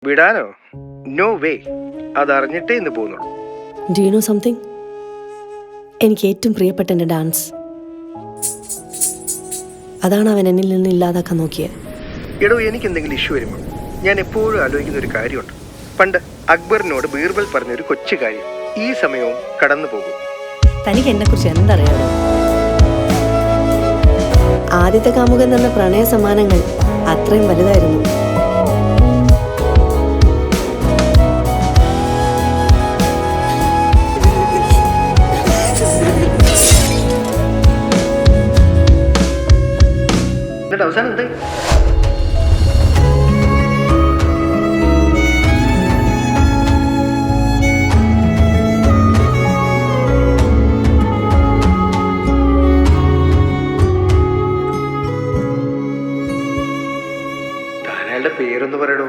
വിടാനോ? No way. അതറിഞ്ഞിട്ടേ ഇന്ന് പോകുന്നുള്ളൂ. Do you know something? എനിക്ക് ഏറ്റവും പ്രിയപ്പെട്ട എൻ്റെ ഡാൻസ്. അതാണ് അവൻ എന്നിൽ നിന്ന് ഇല്ലാതാക്കാൻ നോക്കിയത്. എടോ, എനിക്ക് എന്തെങ്കിലും ഇഷ്യൂ വരുമ്പോൾ ഞാൻ എപ്പോഴും ആലോചിക്കുന്ന ഒരു കാര്യമുണ്ട്. പണ്ട് അക്ബറിനോട് ബീർബൽ പറഞ്ഞൊരു കൊച്ചു കാര്യം. ഈ സമയവും കടന്നു പോകും. തനിക്ക് എന്നെക്കുറിച്ച് എന്തറിയാമോ? ആദ്യത്തെ കാമുകൻ തന്ന പ്രണയ സമ്മാനങ്ങൾ അത്രയും വലുതായിരുന്നു. എന്നിട്ട് അവസാനം എന്തായി? താനയാളുടെ പേരൊന്ന് പറയടോ.